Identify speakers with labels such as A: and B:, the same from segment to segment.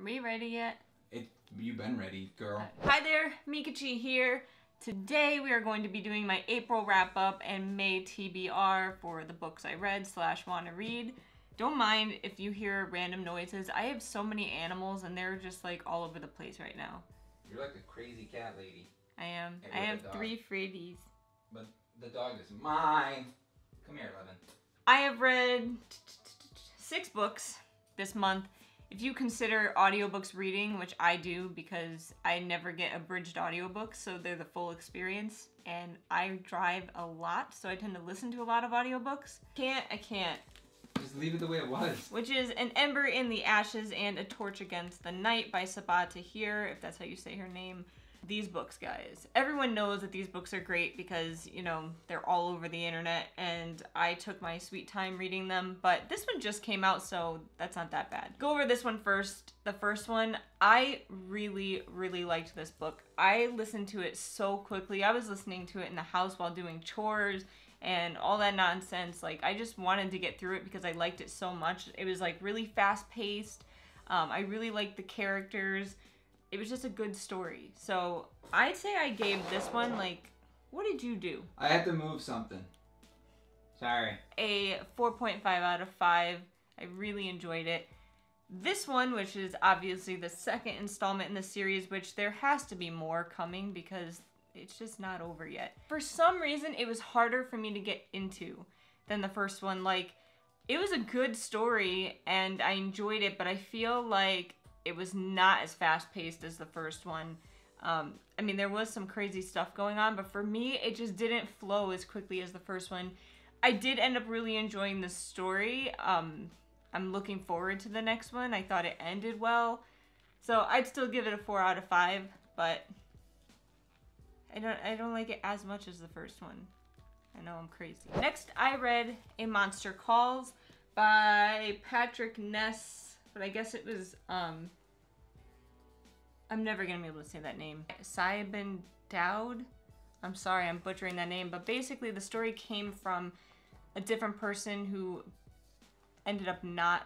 A: we ready yet?
B: You've been ready, girl.
A: Hi there, Mikachi here. Today we are going to be doing my April wrap-up and May TBR for the books I read / want to read. Don't mind if you hear random noises. I have so many animals and they're just like all over the place right now.
B: You're like a crazy cat lady.
A: I am. I have 3 Fredies.
B: But the dog is mine. Come here, Levin.
A: I have read 6 books this month. If you consider audiobooks reading, which I do because I never get abridged audiobooks, so they're the full experience, and I drive a lot, so I tend to listen to a lot of audiobooks. I can't.
B: Just leave it the way it was.
A: Which is An Ember in the Ashes and A Torch Against the Night by Sabaa Tahir, if that's how you say her name. These books, guys. Everyone knows that these books are great because, you know, they're all over the internet and I took my sweet time reading them, but this one just came out, so that's not that bad. Go over this one first. The first one, I really, really liked this book. I listened to it so quickly. I was listening to it in the house while doing chores and all that nonsense. Like, I just wanted to get through it because I liked it so much. It was like really fast paced. I really liked the characters. It was just a good story. So I'd say I gave this one, like, what did you do?
B: I had to move something. Sorry.
A: A 4.5 out of 5. I really enjoyed it. This one, which is obviously the second installment in the series, which there has to be more coming because it's just not over yet. For some reason, it was harder for me to get into than the first one. Like, it was a good story and I enjoyed it, but I feel like it was not as fast-paced as the first one. I mean, there was some crazy stuff going on, but for me, it just didn't flow as quickly as the first one. I did end up really enjoying the story. I'm looking forward to the next one. I thought it ended well. So I'd still give it a 4 out of 5, but I don't like it as much as the first one. I know I'm crazy. Next, I read A Monster Calls by Patrick Ness. But I guess it was, I'm never going to be able to say that name. Saibin Dowd? I'm sorry, I'm butchering that name. But basically, the story came from a different person who ended up not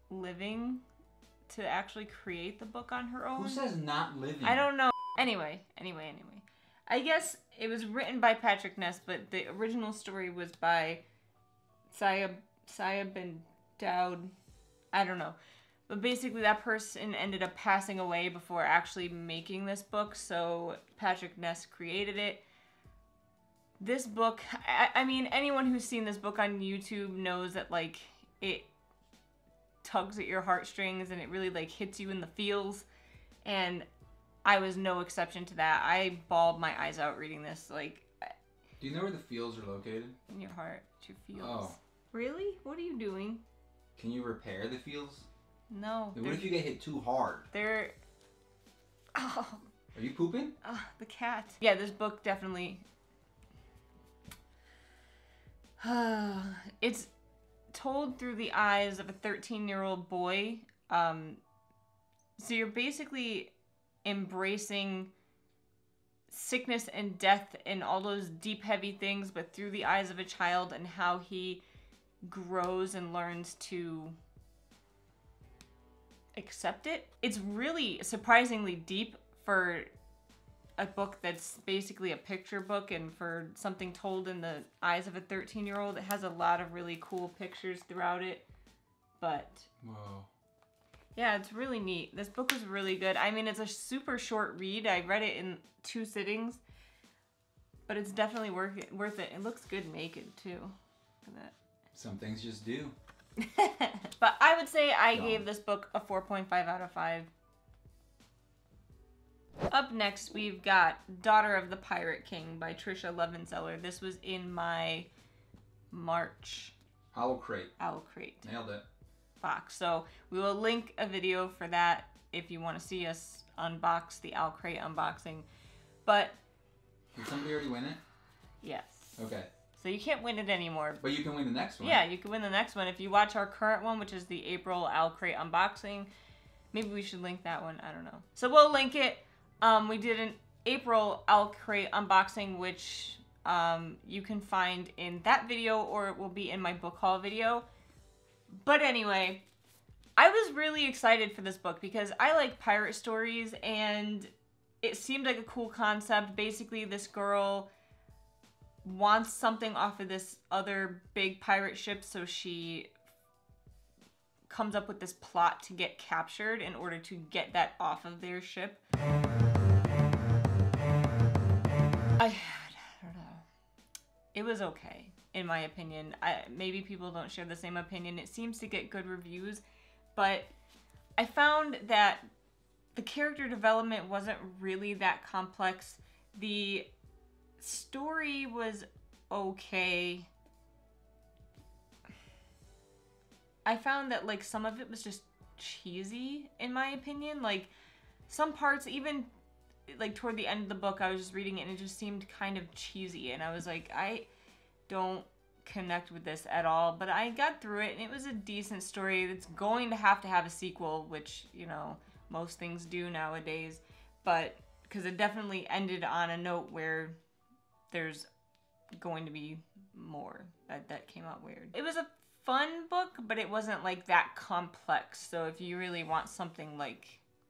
A: living to actually create the book on her own.
B: Who says not living?
A: I don't know. Anyway. I guess it was written by Patrick Ness, but the original story was by Saibin Dowd. I don't know. But basically that person ended up passing away before actually making this book, so Patrick Ness created it. This book, I mean, anyone who's seen this book on YouTube knows that, like, it tugs at your heartstrings and it really, like, hits you in the feels. And I was no exception to that. I bawled my eyes out reading this, like...
B: Do you know where the feels are located?
A: In your heart. It's your feels.
B: Oh.
A: Really? What are you doing?
B: Can you repair the feels?
A: No.
B: What if you get hit too hard?
A: They're... Oh.
B: Are you pooping?
A: The cat. Yeah, this book definitely... It's told through the eyes of a 13-year-old boy. So you're basically embracing sickness and death and all those deep, heavy things, but through the eyes of a child and how he grows and learns to accept it. It's really surprisingly deep for a book that's basically a picture book, and for something told in the eyes of a 13-year-old. It has a lot of really cool pictures throughout it, but
B: whoa.
A: Yeah, it's really neat. This book is really good. I mean, it's a super short read. I read it in 2 sittings, but it's definitely worth it. It looks good naked too. Look at that.
B: Some things just do.
A: But I would say I gave this book a 4.5 out of 5. Up next, we've got Daughter of the Pirate King by Trisha Levenseller. This was in my March
B: Owl Crate.
A: Nailed
B: it.
A: Box. So we will link a video for that if you want to see us unbox the Owl Crate unboxing. But
B: did somebody already win it?
A: Yes.
B: Okay.
A: So you can't win it anymore.
B: But you can win the next one.
A: Yeah, you can win the next one. If you watch our current one, which is the April Owl Crate unboxing, maybe we should link that one. I don't know. So we'll link it. We did an April Owl Crate unboxing, which you can find in that video, or it will be in my book haul video. But anyway, I was really excited for this book because I like pirate stories, and it seemed like a cool concept. Basically, this girl wants something off of this other big pirate ship, so she comes up with this plot to get captured in order to get that off of their ship. I don't know. It was okay, in my opinion. Maybe people don't share the same opinion. It seems to get good reviews, but I found that the character development wasn't really that complex. The story was okay. I found that, like, some of it was just cheesy, in my opinion. Like, some parts, even, like, toward the end of the book, I was just reading it, and it just seemed kind of cheesy. And I was like, I don't connect with this at all. But I got through it, and it was a decent story. It's going to have a sequel, which, you know, most things do nowadays. But, because it definitely ended on a note where there's going to be more. That came out weird. It was a fun book, but it wasn't like that complex. So if you really want something like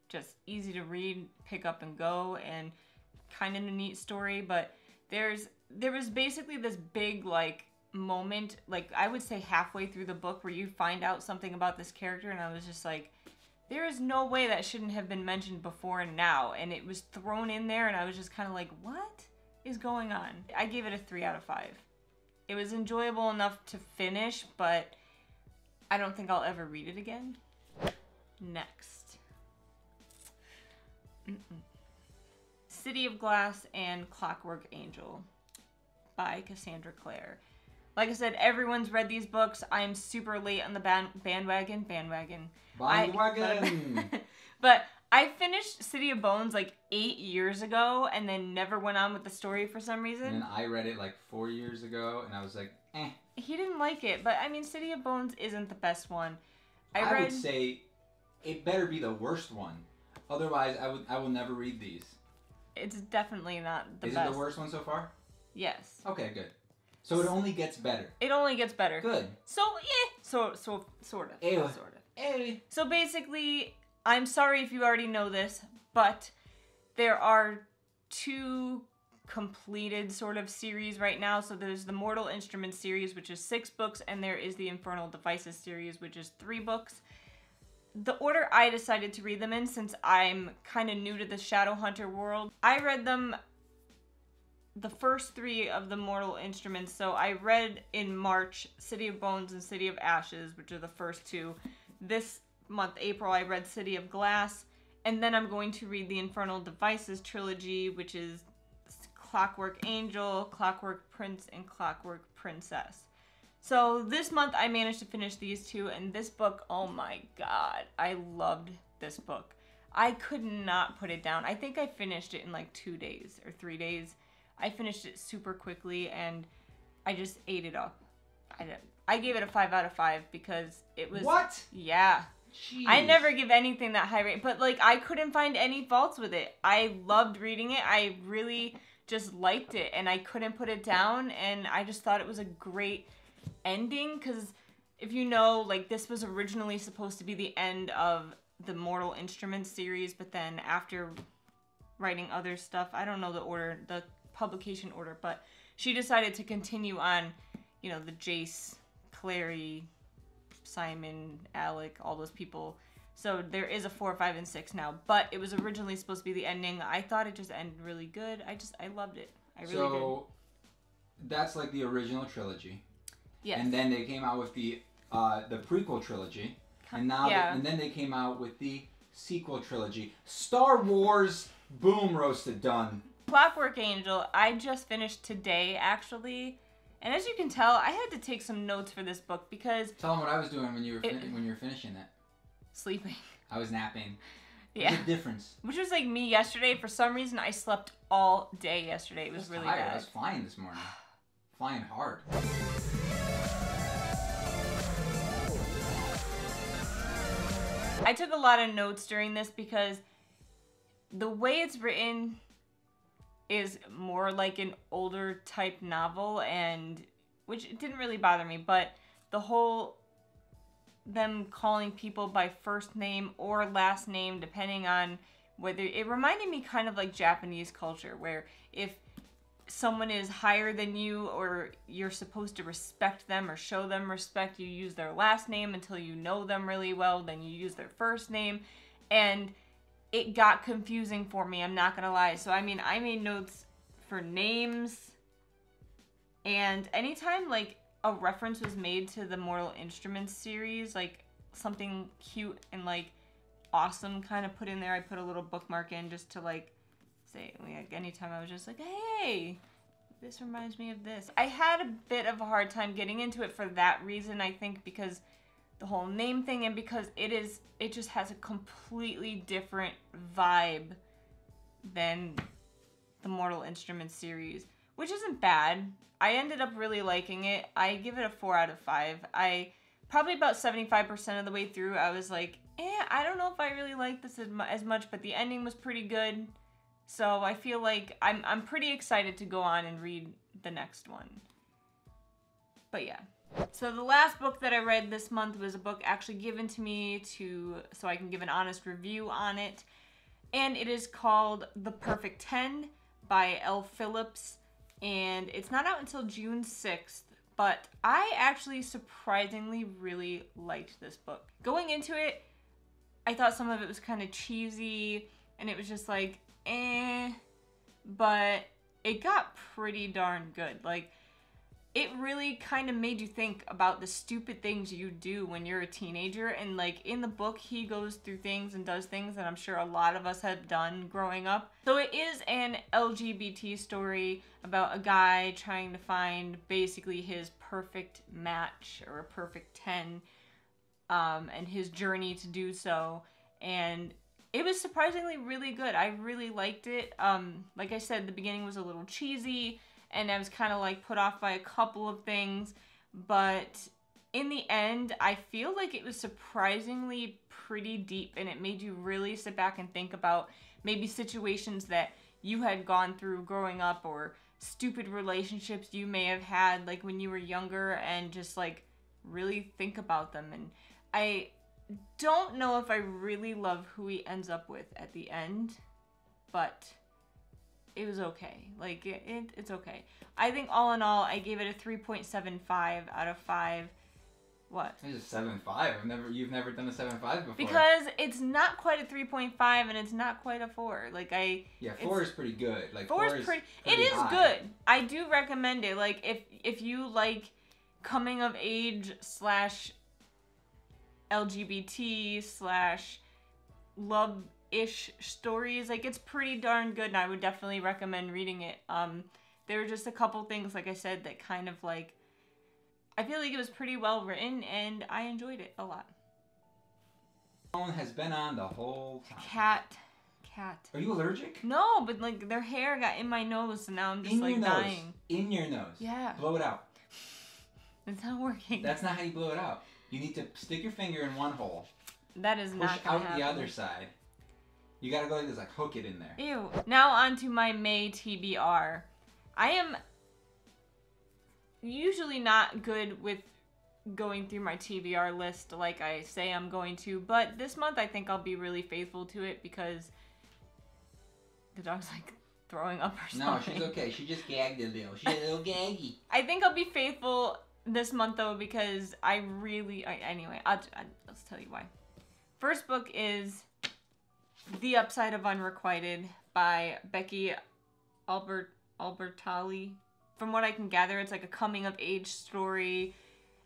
A: just easy to read, pick up and go, and kind of a neat story, but there was basically this big like moment, like I would say halfway through the book, where you find out something about this character, and I was just like, there is no way that shouldn't have been mentioned before and now, and it was thrown in there, and I was just kind of like, what is going on? I gave it a 3 out of 5. It was enjoyable enough to finish, but I don't think I'll ever read it again. Next. City of Glass and Clockwork Angel by Cassandra Clare. Like I said, everyone's read these books. I am super late on the bandwagon. But I finished City of Bones like 8 years ago and then never went on with the story for some reason.
B: And I read it like 4 years ago, and I was like, eh.
A: He didn't like it, but I mean, City of Bones isn't the best one.
B: I would say it better be the worst one. Otherwise, I will never read these.
A: It's definitely not the best.
B: Is it the worst one so far?
A: Yes.
B: Okay, good. So it only gets better.
A: It only gets better.
B: Good.
A: So, yeah. So sort of.
B: Ew.
A: Sort of. Ew. So basically, I'm sorry if you already know this, but there are 2 completed sort of series right now. So there's the Mortal Instruments series, which is 6 books, and there is the Infernal Devices series, which is 3 books. The order I decided to read them in, since I'm kind of new to the Shadowhunter world, I read them the first 3 of the Mortal Instruments. So I read in March City of Bones and City of Ashes, which are the first 2. This month, April, I read City of Glass, and then I'm going to read the Infernal Devices trilogy, which is Clockwork Angel, Clockwork Prince, and Clockwork Princess. So this month I managed to finish these 2, and this book, oh my god, I loved this book. I could not put it down. I think I finished it in like 2 days or 3 days. I finished it super quickly, and I just ate it up. I gave it a 5 out of 5 because it was...
B: What?
A: Yeah.
B: Jeez.
A: I never give anything that high rate, but like I couldn't find any faults with it. I loved reading it. I really just liked it, and I couldn't put it down, and I just thought it was a great ending, because if you know, like, this was originally supposed to be the end of the Mortal Instruments series, but then after writing other stuff, I don't know the order, the publication order, but she decided to continue on, you know, the Jace, Clary, Simon, Alec, all those people. So there is a 4, 5, and 6 now, but it was originally supposed to be the ending. I thought it just ended really good. I loved it. I really did.
B: So that's like the original trilogy.
A: Yes.
B: And then they came out with the prequel trilogy, and now and then they came out with the sequel trilogy. Star Wars, boom, roasted, done.
A: Clockwork Angel, I just finished today, actually. And as you can tell, I had to take some notes for this book because...
B: Tell them what I was doing when you were finishing that.
A: Sleeping.
B: I was napping.
A: Yeah.
B: There's a difference.
A: Which was like me yesterday. For some reason, I slept all day yesterday. It was really bad.
B: I was flying this morning. Flying hard.
A: I took a lot of notes during this because the way it's written is more like an older type novel, and which didn't really bother me, but the whole them calling people by first name or last name, depending on whether... It reminded me kind of like Japanese culture, where if someone is higher than you or you're supposed to respect them or show them respect, you use their last name until you know them really well, then you use their first name. And it got confusing for me, I'm not gonna lie. So I mean, I made notes for names, and anytime like a reference was made to the Mortal Instruments series, like something cute and like awesome kind of put in there, I put a little bookmark in just to like say, like, anytime I was just like, hey, this reminds me of this. I had a bit of a hard time getting into it for that reason, I think, because the whole name thing, and because it just has a completely different vibe than the Mortal Instruments series, which isn't bad. I ended up really liking it. I give it a 4 out of 5. I probably about 75% of the way through, I was like, I don't know if I really like this as much, but the ending was pretty good. So I feel like I'm pretty excited to go on and read the next one. But yeah. So the last book that I read this month was a book actually given to me so I can give an honest review on it. And it is called The Perfect 10 by Elle Phillips. And it's not out until June 6th. But I actually surprisingly really liked this book. Going into it, I thought some of it was kind of cheesy. And it was just like, but it got pretty darn good. Like, it really kind of made you think about the stupid things you do when you're a teenager. And like in the book, he goes through things and does things that I'm sure a lot of us have done growing up. So it is an LGBT story about a guy trying to find basically his perfect match or a perfect 10, and his journey to do so. And it was surprisingly really good. I really liked it. Like I said, the beginning was a little cheesy, and I was kind of like put off by a couple of things. But in the end, I feel like it was surprisingly pretty deep, and it made you really sit back and think about maybe situations that you had gone through growing up, or stupid relationships you may have had like when you were younger, and just like really think about them. And I don't know if I really love who he ends up with at the end, but it was okay. Like, it's okay. I think all in all, I gave it a 3.75 out of 5. What?
B: It's a 7.5. You've never done a 7.5 before.
A: Because it's not quite a 3.5 and it's not quite a 4. Like,
B: yeah, 4 is pretty good. Like,
A: 4 is pretty. It is high. Good. I do recommend it. Like, if you like coming of age / LGBT / love-ish stories, like, it's pretty darn good, and I would definitely recommend reading it. There were just a couple things, like I said, that kind of like, I feel like it was pretty well written, and I enjoyed it a lot.
B: Phone has been on the whole time.
A: Cat.
B: Are you allergic?
A: No, but like their hair got in my nose, and now I'm just like dying.
B: In your nose.
A: Yeah.
B: Blow it out.
A: It's not working.
B: That's not how you blow it out. You need to stick your finger in one hole.
A: That is not gonna happen.
B: Push out the other side. You gotta go like this, like hook it in there.
A: Ew. Now on to my May TBR. I am usually not good with going through my TBR list like I say I'm going to, but this month I think I'll be really faithful to it because the dog's like throwing up or something.
B: No, she's okay. She just gagged a little. She's a little gaggy.
A: I think I'll be faithful this month though because I really... Anyway, let's tell you why. First book is The Upside of Unrequited by Becky Albertalli. From what I can gather, it's like a coming-of-age story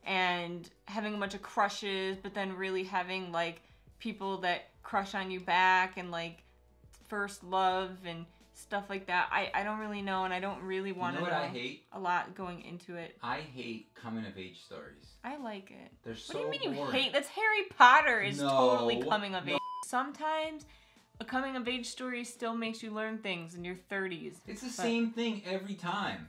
A: and having a bunch of crushes, but then really having like people that crush on you back and like first love and stuff like that. I don't really know, and I don't really want to know
B: I hate?
A: A lot going into it.
B: I hate coming-of-age stories.
A: I like it.
B: They're so
A: boring. What do you mean
B: boring.
A: You hate? That's Harry Potter is totally coming of age.
B: No.
A: Sometimes a coming-of-age story still makes you learn things in your 30s.
B: It's the same thing every time.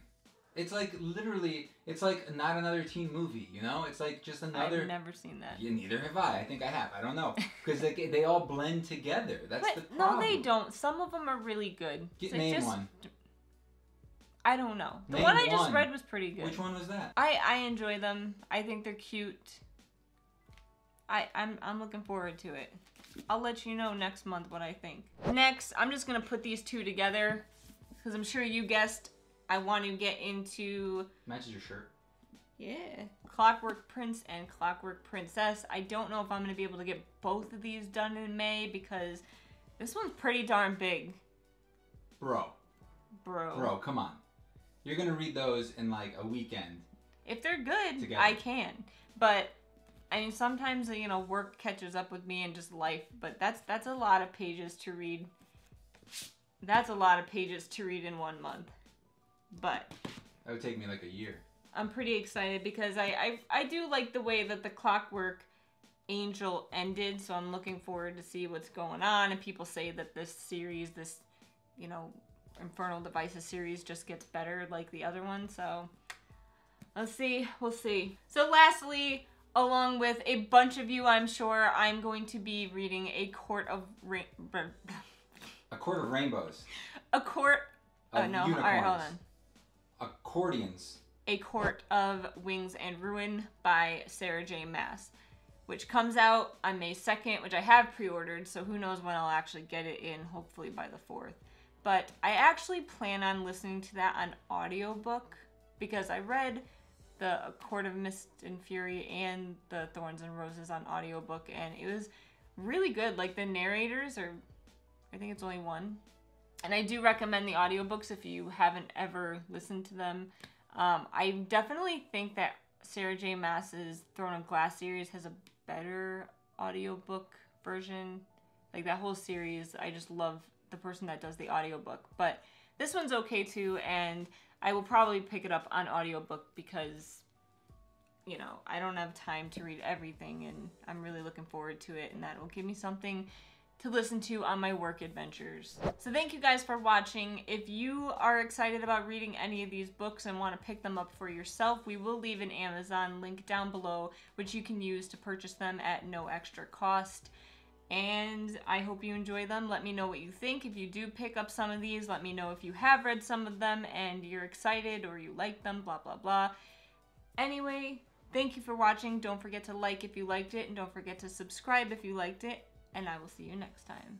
B: It's like literally, it's like not another teen movie, you know? It's like just another...
A: I've never seen that.
B: Yeah, neither have I. I think I have. I don't know. Because they all blend together. That's the problem.
A: No, they don't. Some of them are really good.
B: Name one.
A: I don't know. The
B: Name
A: one I just read was pretty good.
B: Which one was that?
A: I enjoy them. I think they're cute. I'm looking forward to it. I'll let you know next month what I think. Next, I'm just gonna put these two together because I'm sure you guessed I want to get into...
B: Matches your shirt.
A: Yeah. Clockwork Prince and Clockwork Princess. I don't know if I'm gonna be able to get both of these done in May because this one's pretty darn big.
B: Bro, come on. You're gonna read those in like a weekend.
A: If they're good,
B: together.
A: I can. But I mean, sometimes, you know, work catches up with me and just life, but that's a lot of pages to read. That's a lot of pages to read in 1 month. But
B: that would take me like a year.
A: I'm pretty excited because I do like the way that the Clockwork Angel ended, so I'm looking forward to see what's going on. And people say that this series, this, you know, Infernal Devices series just gets better like the other one, so let's see. We'll see. So lastly, along with a bunch of you, I'm sure, I'm going to be reading A Court of
B: A Court of Rainbows.
A: A Court of no,
B: Unicorns.
A: alright, hold on.
B: Accordions.
A: A Court of Wings and Ruin by Sarah J. Maas, which comes out on May 2nd, which I have pre-ordered, so who knows when I'll actually get it in, hopefully by the 4th. But I actually plan on listening to that on audiobook because I read the Court of Mist and Fury and the Thorns and Roses on audiobook, and it was really good. Like, the narrators are, I think it's only one. And I do recommend the audiobooks if you haven't ever listened to them. I definitely think that Sarah J. Maas's Throne of Glass series has a better audiobook version. Like, that whole series, I just love the person that does the audiobook. But this one's okay too, and I will probably pick it up on audiobook because, you know, I don't have time to read everything, and I'm really looking forward to it, and that will give me something to listen to on my work adventures. So thank you guys for watching. If you are excited about reading any of these books and want to pick them up for yourself, we will leave an Amazon link down below, which you can use to purchase them at no extra cost. And I hope you enjoy them. Let me know what you think. If you do pick up some of these, let me know if you have read some of them and you're excited or you like them, blah, blah, blah. Anyway, thank you for watching. Don't forget to like if you liked it, and don't forget to subscribe if you liked it. And I will see you next time.